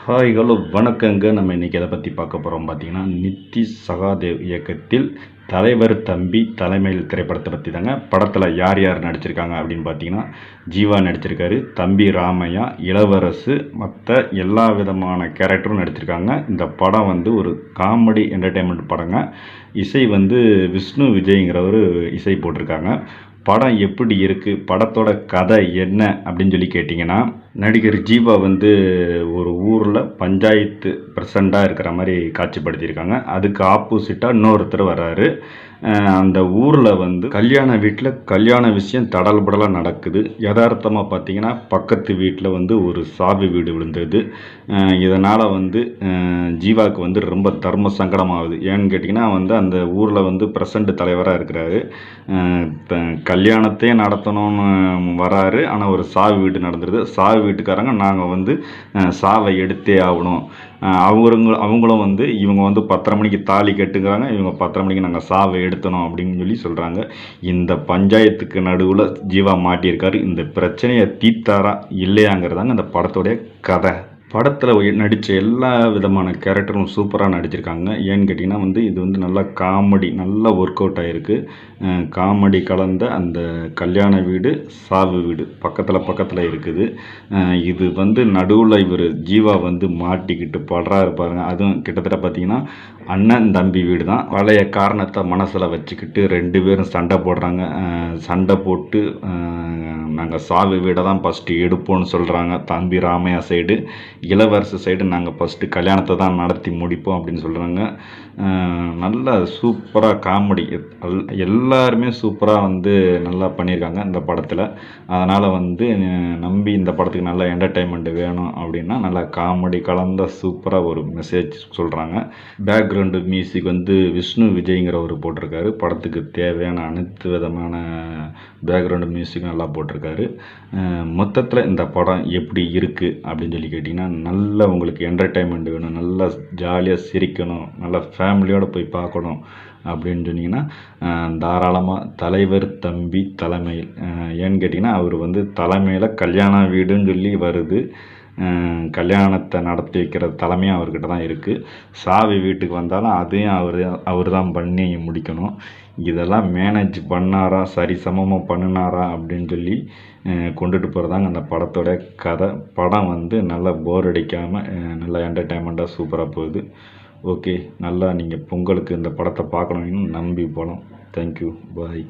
Hi hello வணக்கங்க. நம்ம இன்றைக்கி எதை பற்றி பார்க்க போகிறோம் பார்த்தீங்கன்னா, நித்தி சகாதேவ் இயக்கத்தில் தலைவர் தம்பி தலைமையில் திரைப்படத்தை பற்றி தாங்க. படத்தில் யார் யார் நடிச்சிருக்காங்க அப்படின்னு பார்த்தீங்கன்னா, ஜீவா நடிச்சிருக்காரு, தம்பி ராமையா, இளவரசு, மற்ற எல்லா விதமான கேரக்டரும் நடிச்சிருக்காங்க. இந்த படம் வந்து ஒரு காமெடி என்டர்டெயின்மெண்ட் படங்க. இசை வந்து விஷ்ணு விஜய்ங்கிறவர் இசை போட்டிருக்காங்க. படம் எப்படி இருக்குது, படத்தோட கதை என்ன அப்படின்னு சொல்லி கேட்டிங்கன்னா, நடிகர் ஜீவா வந்து ஒரு ஊரில் பஞ்சாயத்து பிரசிடண்டாக இருக்கிற மாதிரி காட்சிப்படுத்தியிருக்காங்க. அதுக்கு ஆப்போசிட்டாக இன்னொருத்தர் வர்றாரு. அந்த ஊரில் வந்து கல்யாண வீட்டில் கல்யாண விஷயம் தடல்படலாக நடக்குது. யதார்த்தமாக பார்த்தீங்கன்னா, பக்கத்து வீட்டில் வந்து ஒரு சாவி வீடு விழுந்தது. இதனால் வந்து ஜீவாவுக்கு வந்து ரொம்ப தர்ம சங்கடமாகுது. ஏன்னு கேட்டிங்கன்னா, வந்து அந்த ஊரில் வந்து பிரசிடண்ட் தலைவராக இருக்கிறாரு. கல்யாணத்தையே நடத்தணும்னு வராரு. ஆனால் ஒரு சாவி வீடு நடந்துருது. சாவி வீட்டுக்காரங்க நாங்கள் வந்து சாவை எடுத்தே ஆகணும், அவங்களும் வந்து இவங்க வந்து 10:30 மணிக்கு தாலி கட்டுங்கிறாங்க, இவங்க 10:30 மணிக்கு நாங்கள் சாவை எடுத்தணும் அப்படின்னு சொல்லி சொல்கிறாங்க. இந்த பஞ்சாயத்துக்கு நடுவில் ஜீவா மாட்டியிருக்காரு. இந்த பிரச்சனையை தீர்த்தாரா இல்லையாங்கிறதாங்க இந்த படத்தோடைய கதை. படத்தில் நடித்த எல்லா விதமான கேரக்டரும் சூப்பராக நடிச்சிருக்காங்க. ஏன்னு கேட்டிங்கன்னா, வந்து இது வந்து நல்லா காமெடி, நல்லா ஒர்க் அவுட் ஆகிருக்கு. காமெடி கலந்த அந்த கல்யாண வீடு சாவு வீடு பக்கத்தில் இருக்குது. இது வந்து நடுவில் இவர் ஜீவா வந்து மாட்டிக்கிட்டு படுறாரு பாருங்க. அதுவும் கிட்டத்தட்ட பார்த்திங்கன்னா அண்ணன் தம்பி வீடு தான். பழைய காரணத்தை மனசில் வச்சுக்கிட்டு 2 பேரும் சண்டை போடுறாங்க. சண்டை போட்டு நாங்கள் சாவு வீடை தான் ஃபஸ்ட்டு எடுப்போம்னு சொல்கிறாங்க தம்பி ராமையா சைடு. இளவரசு சைடு நாங்கள் ஃபஸ்ட்டு கல்யாணத்தை தான் நடத்தி முடிப்போம் அப்படின்னு சொல்கிறாங்க. நல்லா சூப்பராக காமெடி, எல்லாருமே சூப்பராக வந்து நல்லா பண்ணியிருக்காங்க இந்த படத்தில். அதனால் வந்து நம்பி இந்த படத்துக்கு நல்ல என்டர்டெயின்மெண்ட் வேணும் அப்படின்னா நல்லா காமெடி கலந்த சூப்பராக ஒரு மெசேஜ் சொல்கிறாங்க. பேக்ரவுண்டு மியூசிக் வந்து விஷ்ணு விஜய்ங்கிறவர் போட்டிருக்காரு. படத்துக்கு தேவையான அனைத்து விதமான பேக்ரவுண்டு மியூசிக் நல்லா போட்டிருக்காரு. மொத்தத்தில் இந்த படம் எப்படி இருக்குது அப்படின்னு சொல்லி கேட்டிங்கன்னா, நல்லா உங்களுக்கு என்டர்டெயின்மெண்ட் வேணும், நல்லா ஜாலியாக சிரிக்கணும், நல்லா ஃபேமிலியோடு போய் பார்க்கணும் அப்படின்னு சொன்னிங்கன்னா தாராளமாக தலைவர் தம்பி தலைமையில். ஏன்னு கேட்டிங்கன்னா, அவர் வந்து தலைமையில் கல்யாண வீடுன்னு சொல்லி வருது. கல்யாணத்தை நடத்தி வைக்கிற தலைமையும் அவர்கிட்ட தான் இருக்குது. சாவி வீட்டுக்கு வந்தாலும் அதையும் அவர் தான் பண்ணி முடிக்கணும். இதெல்லாம் மேனேஜ் பண்ணாரா, சரி சமமாக பண்ணினாரா அப்படின்னு சொல்லி கொண்டுட்டு போகிறதாங்க அந்த படத்தோட கதை. படம் வந்து நல்லா போர் அடிக்காமல் நல்லா என்டர்டெயின்மெண்ட்டாக சூப்பராக போகுது. ஓகே, நல்லா நீங்கள் பொங்கலுக்கு இந்த படத்தை பார்க்கணுன்னு நம்பி போகலாம். தேங்க்யூ, பாய்.